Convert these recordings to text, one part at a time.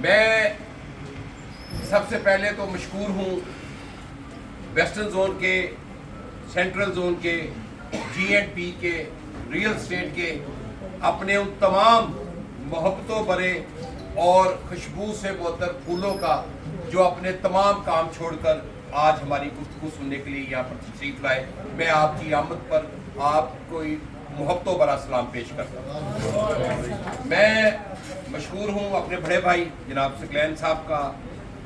میں سب سے پہلے تو مشکور ہوں ویسٹرن زون کے، سینٹرل زون کے، جی اینڈ پی کے، ریئل اسٹیٹ کے، اپنے ان تمام محبتوں بھرے اور خوشبو سے معطر پھولوں کا جو اپنے تمام کام چھوڑ کر آج ہماری گفتگو سننے کے لیے یہاں پر تشریف لائے. میں آپ کی آمد پر آپ کو محبتوں بھرا سلام پیش کرتا ہوں. میں مشکور ہوں اپنے بڑے بھائی جناب ثقلین صاحب کا،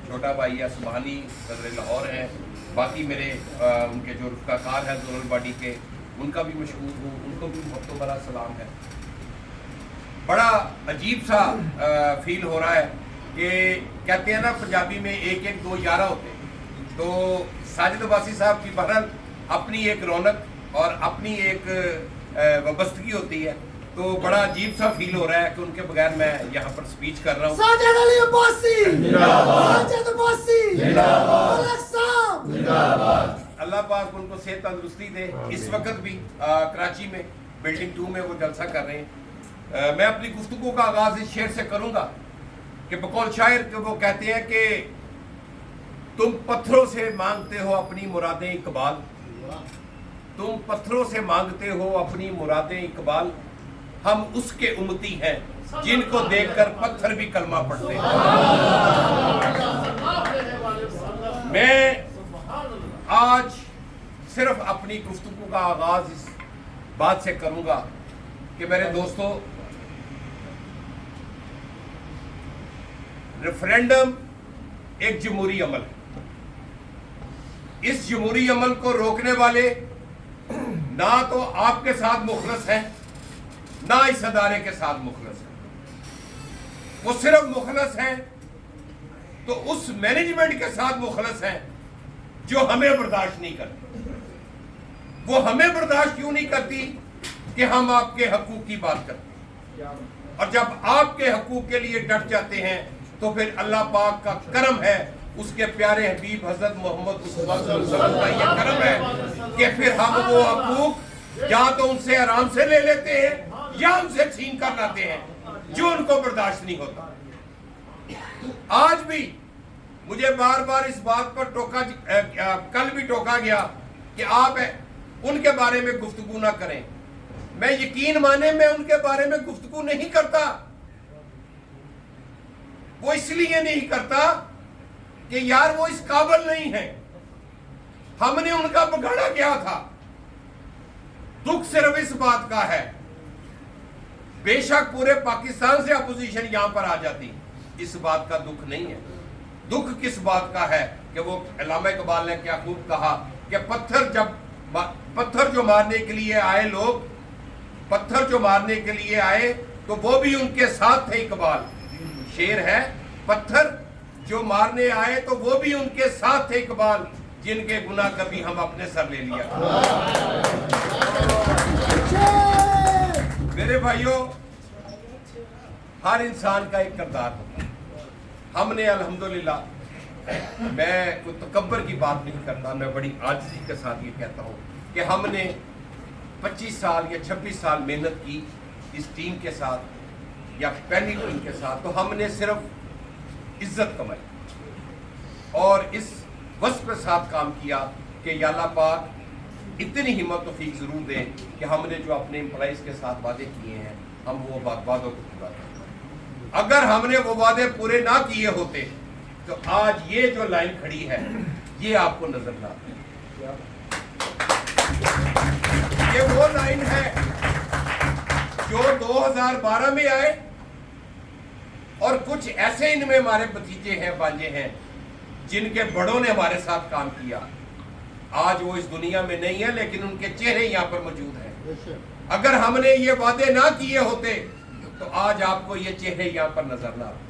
چھوٹا بھائی سبحانی صدر لاہور ہیں، باقی میرے ان کے جو رفقا کار ہیں زونل باڈی کے، ان کا بھی مشکور ہوں، ان کو بھی محبتوں بھرا سلام ہے. بڑا عجیب سا فیل ہو رہا ہے کہ کہتے ہیں نا پنجابی میں ایک ایک دو یارہ ہوتے ہیں، تو ساجد عباسی صاحب کی بہرحال اپنی ایک رونق اور اپنی ایک وابستگی ہوتی ہے، تو بڑا عجیب سا فیل ہو رہا ہے کہ ان کے بغیر میں یہاں پر سپیچ کر رہا ہوں. ساجد علی عباسی زندہ باد، ساجد عباسی زندہ باد، ملک صاحب زندہ باد. اللہ پاک ان کو صحت تندرستی دے. اس وقت بھی کراچی میں بلڈنگ 2 میں وہ جلسہ کر رہے ہیں. میں اپنی گفتگو کا آغاز اس شعر سے کروں گا کہ بقول شاعر کہ وہ کہتے ہیں کہ تم پتھروں سے مانگتے ہو اپنی مرادیں اقبال، تم پتھروں سے مانگتے ہو اپنی مرادیں اقبال، ہم اس کے امتی ہیں جن کو دیکھ کر پتھر بھی کلمہ پڑھتے ہیں. میں آج صرف اپنی گفتگو کا آغاز اس بات سے کروں گا کہ میرے دوستو، ریفرینڈم ایک جمہوری عمل ہے. اس جمہوری عمل کو روکنے والے نہ تو آپ کے ساتھ مخلص ہیں، نہ اس ادارے کے ساتھ مخلص ہیں. وہ صرف مخلص ہیں تو اس مینجمنٹ کے ساتھ مخلص ہیں جو ہمیں برداشت نہیں کرتی. وہ ہمیں برداشت کیوں نہیں کرتی کہ ہم آپ کے حقوق کی بات کرتے ہیں، اور جب آپ کے حقوق کے لیے ڈٹ جاتے ہیں تو پھر اللہ پاک کا کرم ہے، اس کے پیارے حبیب حضرت محمد صلی اللہ علیہ وسلم کا یہ کرم ہے کہ پھر ہم وہ حقوق یا تو ان سے آرام سے لے لیتے ہیں یا ان سے چھین کر لاتے ہیں جو ان کو برداشت نہیں ہوتا. آج بھی مجھے بار بار اس بات پر کل بھی ٹوکا گیا کہ آپ ان کے بارے میں گفتگو نہ کریں. میں یقین مانے میں ان کے بارے میں گفتگو نہیں کرتا. وہ اس لیے نہیں کرتا کہ یار وہ اس قابل نہیں ہے. ہم نے ان کا بگاڑا کیا تھا. دکھ صرف اس بات کا ہے، بے شک پورے پاکستان سے اپوزیشن یہاں پر آ جاتی، اس بات کا دکھ نہیں ہے. دکھ کس بات کا ہے کہ وہ علامہ اقبال نے کیا خوب کہا کہ پتھر جو مارنے کے لیے آئے لوگ، پتھر جو مارنے کے لیے آئے تو وہ بھی ان کے ساتھ تھے. اقبال شعر ہے، پتھر جو مارنے آئے تو وہ بھی ان کے ساتھ تھے اقبال، جن کے گناہ کبھی ہم اپنے سر لے لیا. میرے بھائیوں، ہر انسان کا ایک کردار ہوتا ہے. ہم نے الحمدللہ، میں کوئی تکبر کی بات نہیں کرتا، میں بڑی عاجزی کے ساتھ یہ کہتا ہوں کہ ہم نے 25 سال یا 26 سال محنت کی اس ٹیم کے ساتھ یا پہلی ٹیم کے ساتھ، تو ہم نے صرف عزت کمائی اور اس وصف کے ساتھ کام کیا کہ یا اللہ پاک اتنی ہمت و توفیق ضرور دیں کہ ہم نے جو اپنے امپلائیز کے ساتھ وعدے کیے ہیں ہم وہ وعدوں کو پورا کریں. اگر ہم نے وہ وعدے پورے نہ کیے ہوتے تو آج یہ جو لائن کھڑی ہے یہ آپ کو نظر نہ آتی. یہ وہ لائن ہے جو 2012 میں آئے، اور کچھ ایسے ان میں ہمارے بھتیجے ہیں، بانجے ہیں جن کے بڑوں نے ہمارے ساتھ کام کیا. آج وہ اس دنیا میں نہیں ہے لیکن ان کے چہرے یہاں پر موجود ہیں. اگر ہم نے یہ وعدے نہ کیے ہوتے تو آج آپ کو یہ چہرے یہاں پر نظر نہ آتے.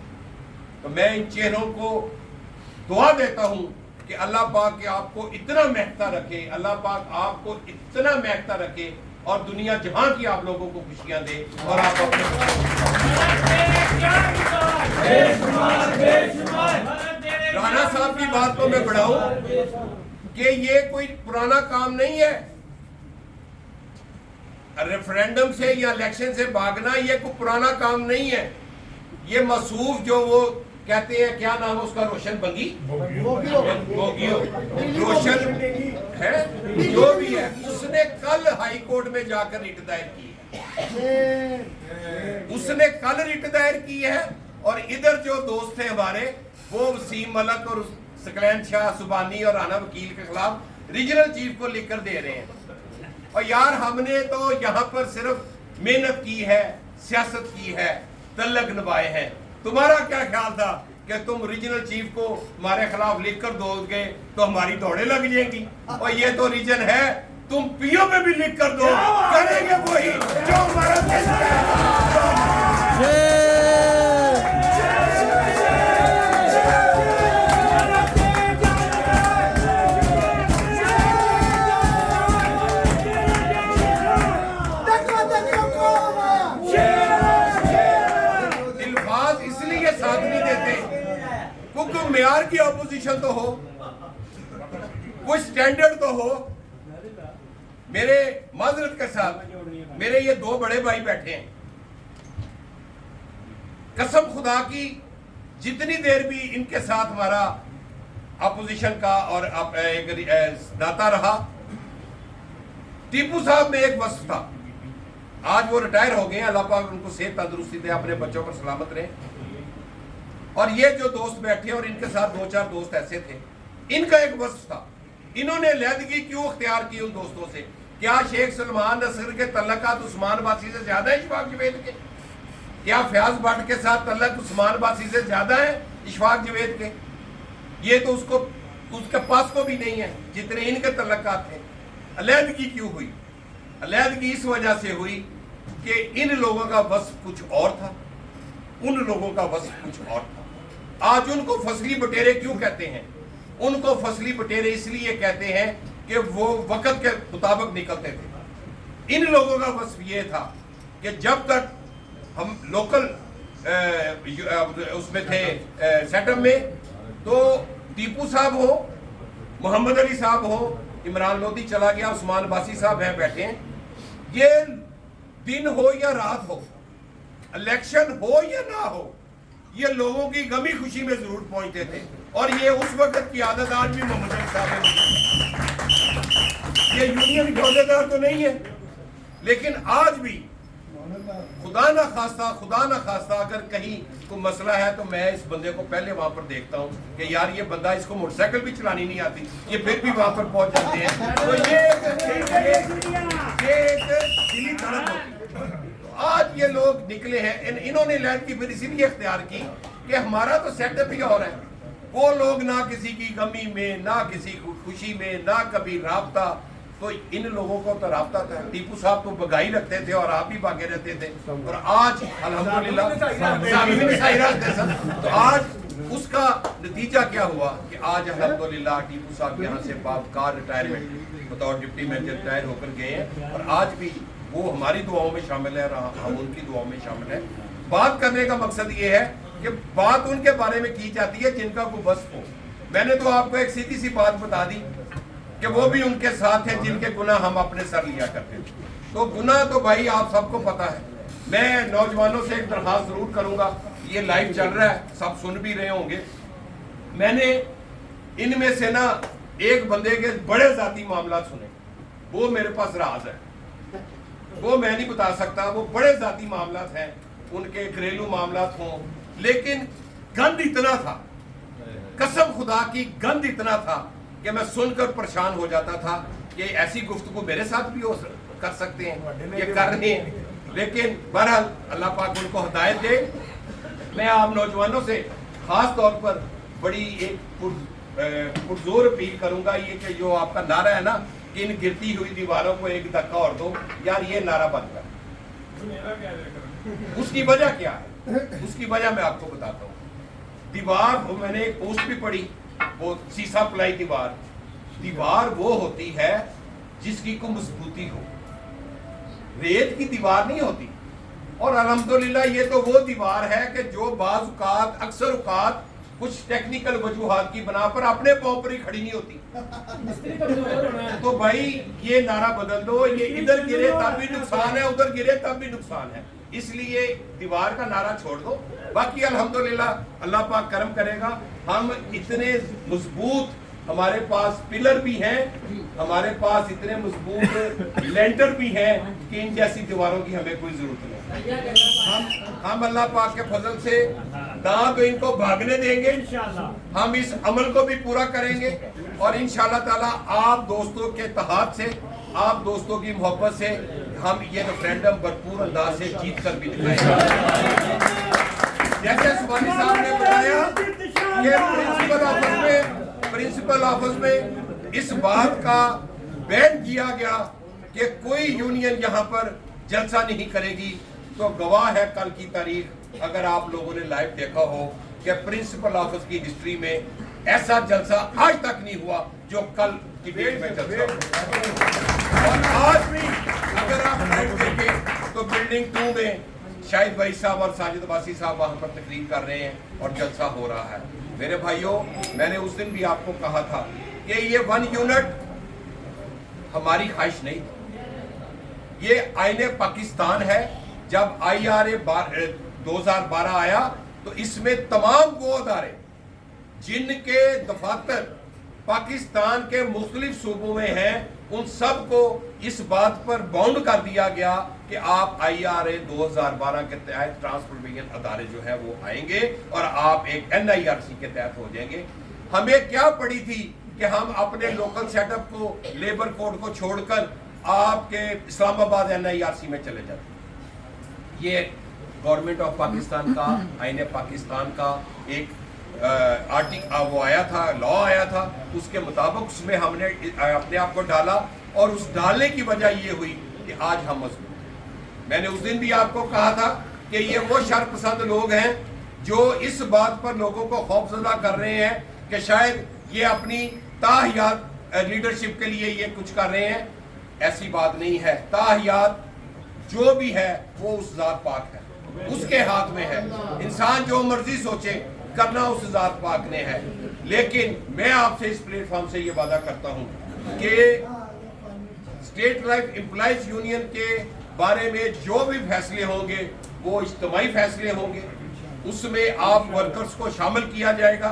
تو میں ان چہروں کو دعا دیتا ہوں کہ اللہ پاک کہ آپ کو اتنا مہکتا رکھے، اللہ پاک آپ کو اتنا مہکتا رکھے اور دنیا جہاں کی آپ لوگوں کو خوشیاں دے. اور آپ اپنے رانا صاحب کی بات کو میں بڑھاؤں کہ یہ کوئی پرانا کام نہیں ہے. ریفرینڈم سے یا الیکشن سے بھاگنا یہ کوئی پرانا کام نہیں ہے. ये मसूफ जो वो कहते हैं, क्या नाम है उसका, रोशन बंगी, बोगियो, रोशन है, जो भी है, उसने कल हाई कोर्ट में जाकर रिट दायर की है। उसने कल रिट दायर की है। और इधर जो दोस्त थे हमारे, वो वसीम मलक और सकलैन शाह सुबानी और राना वकील के खिलाफ रीजनल चीफ को लिख कर दे रहे हैं। और यार हमने तो यहाँ पर सिर्फ मेहनत की है, सियासत की है, तल्लक निभाए हैं। तुम्हारा क्या ख्याल था कि तुम रीजनल चीफ को हमारे खिलाफ लिख कर दोगे तो हमारी दौड़े लग जाएंगी? और ये तो रीजन है, तुम पीओ में भी लिख कर दो, करेंगे वही जो हमारा देश है। साथ नहीं देते क्योंकि मेयार की अपोजिशन तो हो, कोई स्टैंडर्ड तो हो। मेरे माजरत के साथ मेरे ये दो बड़े भाई बैठे हैं, कसम खुदा की जितनी देर भी इनके साथ हमारा अपोजिशन का और एक नाता रहा, टीपू साहब में एक वक्त था, आज वो रिटायर हो गए हैं, अल्लाह पाक उनको सेहत तंदुरुस्ती दे, अपने बच्चों पर सलामत रहे। और ये जो दोस्त बैठे और इनके साथ दो चार दोस्त ऐसे थे, इनका एक वस्फ था, इन्होंने लहदगी क्यों अख्तियार की उन दोस्तों से? क्या शेख सलमान नसर के तल्लकात उस्मान बासी से ज्यादा है इशफाक जवेद के? क्या फयाज भट्ट के साथ तल्लक उस्मान बासी से ज्यादा है इशफाक जवेद के? ये तो उसके पास को भी नहीं है जितने इनके तल्लकात थे। अलहदगी क्यों हुई? अलहदगी इस वजह से हुई कि इन लोगों का वस्फ कुछ और था, उन लोगों का वस्फ कुछ और था। आज उनको फसली बटेरे क्यों कहते हैं? उनको फसली बटेरे इसलिए कहते हैं कि वो वक्त के मुताबिक निकलते थे। इन लोगों का वस्फ ये था कि जब तक हम लोकल उसमें थे सेटअप में, तो टीपू साहब हो, मोहम्मद अली साहब हो, इमरान लोधी चला गया, उस्मान बासी साहब हैं बैठे हैं, ये दिन हो या रात हो, इलेक्शन हो या ना हो, ये लोगों की गमी खुशी में जरूर पहुंचते थे। और ये उस वक्त की आदत आज भी मोहम्मद अली साहब है। ये यूनियन के औहदेदार तो नहीं है, लेकिन आज भी खुदा ना खास्ता अगर कहीं कोई मसला है तो मैं इस बंदे को पहले वहां पर देखता हूँ कि यार ये बंदा, इसको मोटरसाइकिल भी चलानी नहीं आती, ये फिर भी वहां पर पहुंच जाते हैं। तो ये एक दिली तड़प होती है। आज ये लोग निकले हैं, इन्होंने लहर की फिर इसीलिए इख्तियार की कि हमारा तो सेटअप ही और है। वो लोग ना किसी की गमी में, ना किसी खुशी में, ना कभी राबता, तो इन लोगों को तो राबता था। टीपू साहब तो बगाई रखते थे और आप भी भागे रहते थे, और आज अल्हम्दुलिल्लाह तो आज उसका नतीजा क्या हुआ कि आज अल्हम्दुलिल्लाह टीपू साहब यहाँ से बावकार रिटायरमेंट बतौर डिप्टी मेजर रिटायर होकर गए हैं, और आज भी वो हमारी दुआओं में शामिल है और हम उनकी दुआओं में शामिल है। बात करने का मकसद ये है कि बात उनके बारे में की जाती है जिनका कोई वस्फ हो। मैंने तो आपको एक सीधी सी बात बता दी कि वो भी उनके साथ हैं जिनके गुनाह हम अपने सर लिया करते थे। तो गुनाह तो भाई आप सबको पता है। मैं नौजवानों से एक दरखास्त जरूर करूंगा, ये लाइव चल रहा है, सब सुन भी रहे होंगे। मैंने इनमें से ना एक बंदे के बड़े जाती मामला सुने, वो मेरे पास राज है, वो मैं नहीं बता सकता। वो बड़े जाती मामला हैं, उनके घरेलू मामला हों, लेकिन गंद इतना था, कसम खुदा की गंद इतना था कि मैं सुनकर परेशान हो जाता था कि ऐसी गुफ्तगू मेरे साथ भी हो कर सकते हैं, ये कर रहे हैं। लेकिन बहरहाल अल्लाह पाक उनको हिदायत दे। मैं आप नौजवानों से खास तौर पर बड़ी एक पुरजोर अपील करूंगा, ये कि जो आपका नारा है ना कि इन गिरती हुई दीवारों को एक धक्का और दो, यार ये नारा बंद कर। उसकी वजह क्या है? उसकी वजह मैं आपको बताता हूँ। दीवार, वो मैंने एक पोस्ट भी पढ़ी, वो सीसा प्लाई दीवार वो होती है जिसकी को मजबूती हो, रेत की दीवार नहीं होती। और अल्हम्दुलिल्लाह ये तो वो दीवार है कि जो बाज़ औक़ात, अक्सर औक़ात कुछ टेक्निकल वजूहात की बना पर अपने पाँव पर ही खड़ी नहीं होती। तो भाई ये नारा बदल दो, ये इधर गिरे तब भी नुकसान है, उधर गिरे तब भी नुकसान है। इसलिए दीवार का नारा छोड़ दो, बाकी अल्हम्दुलिल्लाह अल्लाह पाक करम करेगा। हम इतने मजबूत, हमारे पास पिलर भी हैं, हमारे पास इतने मजबूत लेंटर भी हैं कि इन जैसी दीवारों की हमें कोई जरूरत नहीं। हम अल्लाह पाक के फजल से ना तो इनको भागने देंगे, हम इस अमल को भी पूरा करेंगे और इंशाअल्लाह ताला आप दोस्तों के इत्तेहाद से, आप दोस्तों की मोहब्बत से हम ये रेफरेंडम भरपूर अंदाज से जीत कर भी दिखाएंगे। जैसे सुबानी साहब ने बताया ये प्रिंसिपल ऑफिस में इस बात का बैन किया गया कि कोई यूनियन यहाँ पर जलसा नहीं करेगी, तो गवाह है कल की तारीख। अगर आप लोगों ने लाइव देखा हो कि प्रिंसिपल ऑफिस की हिस्ट्री में ऐसा जलसा आज तक नहीं हुआ जो कल डिबेट में जलसा हुआ। और आज भी अगर आप लाइव देखें तो बिल्डिंग 2 में शाहिद भाई साहब और साजिद अब्बासी साहब वहां पर तकरीर कर रहे हैं और जलसा हो रहा है। मेरे भाइयों, मैंने उस दिन भी आपको कहा था कि ये 1 यूनिट हमारी ख्वाहिश नहीं थी, ये आईने पाकिस्तान है। जब IRA 2012 आया तो इसमें तमाम वो अदारे जिनके दफातर पाकिस्तान के मुख्तलिफ सूबों में हैं, उन सब को इस बात पर बाउंड कर दिया गया कि आप IRA 2012 के तहत ट्रांसफॉर्मेशन अदारे जो है वो आएंगे और आप एक NIRC के तहत हो जाएंगे। हमें क्या पड़ी थी कि हम अपने लोकल सेटअप को, लेबर कोड को छोड़कर आपके इस्लामाबाद NIRC में चले जाते। ये गवर्नमेंट ऑफ पाकिस्तान का, आईने पाकिस्तान का एक वो आया था, लॉ आया था, उसके मुताबिक उसमें हमने अपने आप को डाला और उस डालने की वजह ये हुई कि आज हम मजबूत। मैंने उस दिन भी आपको कहा था कि ये वो शरपसंद लोग हैं जो इस बात पर लोगों को खौफजदा कर रहे हैं कि शायद ये अपनी ताहियात लीडरशिप के लिए ये कुछ कर रहे हैं। ऐसी बात नहीं है। ताहियात जो भी है वो उस जात पाक है, उसके हाथ में है। इंसान जो मर्जी सोचे करना उस जात पाक ने है। लेकिन मैं आपसे इस प्लेटफॉर्म से ये वादा करता हूं कि स्टेट लाइफ एम्प्लॉइज यूनियन के बारे में जो भी फैसले होंगे वो इज्तिमाई फैसले होंगे, उसमें आप वर्कर्स को शामिल किया जाएगा।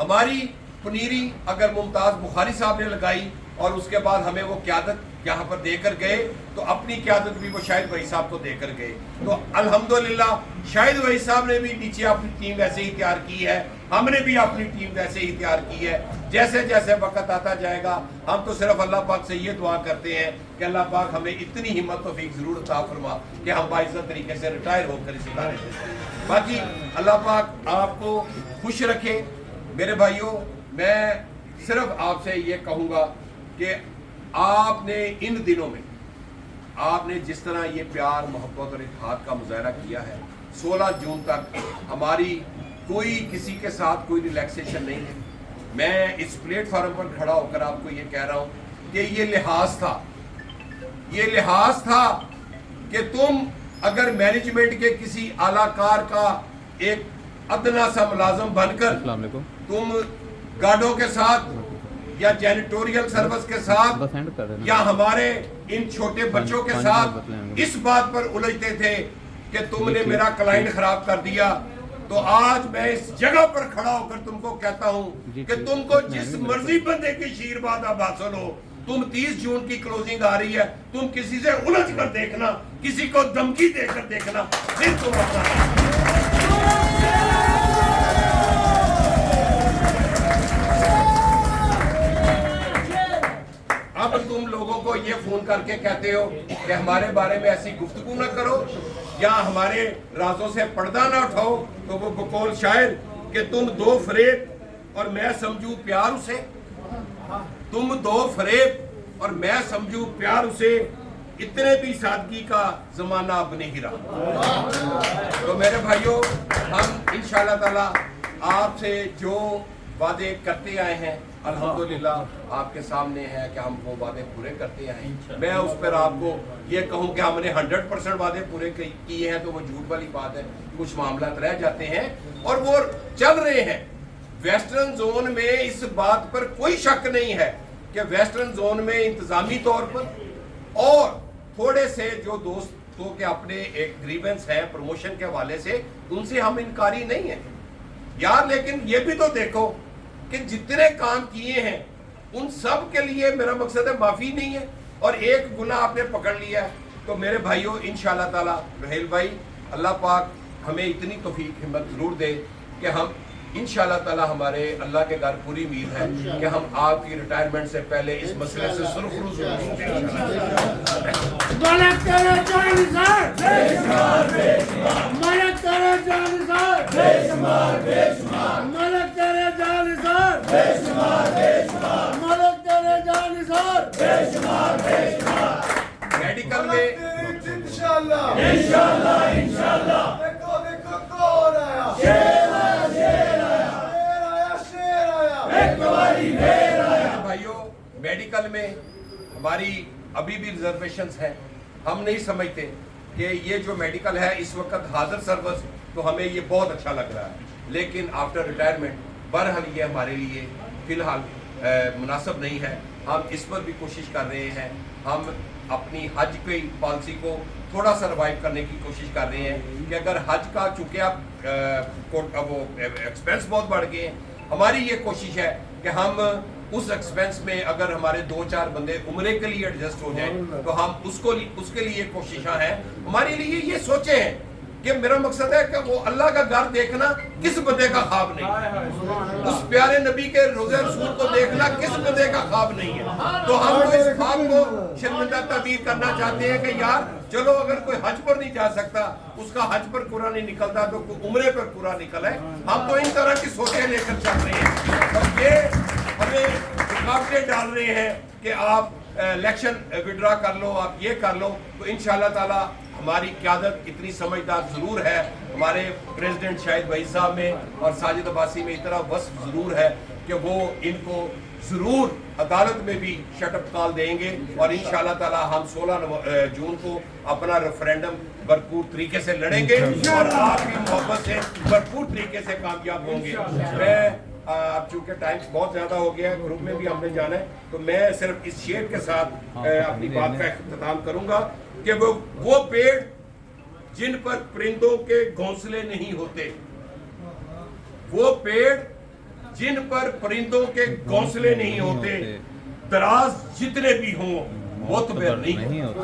हमारी पनीरी अगर मुमताज बुखारी साहब ने लगाई और उसके बाद हमें वो क़यादत यहाँ पर देकर गए, तो अपनी क़यादत भी वो शाहिद भाई साहब को देकर गए। तो अल्हम्दुलिल्लाह शाहिद भाई साहब ने भी नीचे अपनी टीम वैसे ही तैयार की है, हमने भी अपनी टीम वैसे ही तैयार की है। जैसे जैसे वक्त आता जाएगा, हम तो सिर्फ अल्लाह पाक से ये दुआ करते हैं कि अल्लाह पाक हमें इतनी हिम्मत तौफीक ज़रूर अता फरमा कि हम बाइज़्ज़त तरीके से रिटायर होकर इस इदारे से। बाकी अल्लाह पाक आपको खुश रखे। मेरे भाइयों, मैं सिर्फ आपसे ये कहूँगा कि आपने इन दिनों में आपने जिस तरह ये प्यार, मोहब्बत और इत्तेहाद का मुजाहरा किया है, 16 जून तक हमारी कोई किसी के साथ कोई रिलैक्सेशन नहीं है। मैं इस प्लेटफॉर्म पर खड़ा होकर आपको ये कह रहा हूँ कि ये लिहाज था कि तुम अगर मैनेजमेंट के किसी आलाकार का एक अदना सा मुलाजम बनकर तुम गार्डों के साथ या जैनिटोरियल सर्विस के साथ या हमारे इन छोटे बच्चों के साथ इस बात पर उलझते थे कि तुमने मेरा क्लाइंट खराब कर दिया, तो आज मैं इस जगह पर खड़ा होकर तुमको कहता हूं कि तुमको जिस मर्जी बंदे की शीरबाद अब हासिल हो, तुम 30 जून की क्लोजिंग आ रही है, तुम किसी से उलझ कर देखना, किसी को धमकी देकर देखना, फिर तुम अपना अब तुम लोगों को ये फोन करके कहते हो कि हमारे बारे में ऐसी गुफ्तगू ना करो या हमारे राजों से पर्दा ना उठाओ, तो वो बकौल शायर कि तुम दो फरेब और मैं समझूं प्यार उसे, तुम दो फरेब और मैं समझूं प्यार उसे, इतने भी सादगी का जमाना अब नहीं रहा। तो मेरे भाइयों, हम इंशाअल्लाह ताला आपसे जो वादे करते आए हैं अल्हम्दुलिल्लाह आपके सामने है कि हम वो वादे पूरे करते आए हैं। मैं उस पर आपको ये कहूँ कि हमने 100% वादे पूरे किए हैं तो वो झूठ वाली बात है। कुछ मामला रह जाते हैं और वो चल रहे हैं। वेस्टर्न जोन में इस बात पर कोई शक नहीं है कि वेस्टर्न जोन में इंतजामी तौर पर और थोड़े से जो दोस्त तो कि अपने एक ग्रीवेंस है प्रमोशन के हवाले से, उनसे हम इनकारी नहीं है यार, लेकिन ये भी तो देखो कि जितने काम किए हैं उन सब के लिए मेरा मकसद है माफ़ी नहीं है, और एक गुनाह आपने पकड़ लिया है। तो मेरे भाइयों इंशाअल्लाह ताला रहेल भाई, अल्लाह पाक हमें इतनी तौफीक हिम्मत ज़रूर दे कि हम इंशाअल्लाह ताला, हमारे अल्लाह के घर पूरी उम्मीद है कि हम आपकी रिटायरमेंट से पहले इस मसले से सुरखरू ज़रूर मलक तेरे जानिसार बेशुमार बेशुमार, मलक तेरे जानिसार बेशुमार बेशुमार, मलक तेरे जानिसार बेशुमार बेशुमार, मलक तेरे जानिसार बेशुमार बेशुमार। मेडिकल में इंशाअल्लाह इंशाअल्लाह इंशाअल्लाह, देखो देखो कौन आया, शेर आया शेर आया शेर आया शेर आया, एक बारी शेर आया। भाइयों मेडिकल में हमारी अभी भी रिजर्वेशंस हैं। हम नहीं समझते कि ये जो मेडिकल है इस वक्त हाजिर सर्विस, तो हमें ये बहुत अच्छा लग रहा है, लेकिन आफ्टर रिटायरमेंट बहरहाल ये हमारे लिए फ़िलहाल मुनासिब नहीं है। हम इस पर भी कोशिश कर रहे हैं, हम अपनी हज की पॉलिसी को थोड़ा सा रिवाइव करने की कोशिश कर रहे हैं कि अगर हज का चूँकि अब वो एक्सपेंस बहुत बढ़ गए हैं, हमारी ये कोशिश है कि हम उस एक्सपेंस में अगर हमारे 2-4 बंदे उम्रे के लिए एडजस्ट हो जाएं तो हम उसके लिए कोशिशें हैं। हमारे लिए ये सोचे हैं कि मेरा मकसद है कि वो अल्लाह का घर देखना किस बंदे का ख्वाब नहीं, उस प्यारे नबी के रोज़े रसूल को देखना किस बंदे का ख्वाब नहीं है। तो हम तो इस ख्वाब को शर्मिंदा ताबीर करना चाहते हैं कि यार चलो, अगर कोई हज पर नहीं जा सकता, उसका हज पर पूरा नहीं निकलता, तो उम्रे पर पूरा निकल है। हम तो इन तरह की सोचें लेकर चल रहे हैं, और ये हमें रुकावटें डाल रहे हैं कि आप इलेक्शन विड्रा कर लो, आप ये कर लो। तो इंशाअल्लाह ताला हमारी क़यादत इतनी समझदार ज़रूर है, हमारे प्रेसिडेंट शाहिद भाई साहब में और साजिद अब्बासी में इतना वस्फ ज़रूर है कि वो इनको ज़रूर अदालत में भी शटअप कॉल देंगे, और इंशाअल्लाह ताला हम 16 जून को अपना रेफरेंडम भरपूर तरीके से लड़ेंगे और आपकी मोहब्बत से भरपूर तरीके से कामयाब होंगे। मैं अब चूँकि टाइम बहुत ज़्यादा हो गया है, ग्रुप में भी हमने जाना है, तो मैं सिर्फ इस शेर के साथ अपनी बात का इख्तिताम करूँगा कि वो पेड़ जिन पर परिंदों के घोंसले नहीं होते, वो पेड़ जिन पर परिंदों के घोंसले नहीं होते, दराज जितने भी हों मुतबर नहीं होते।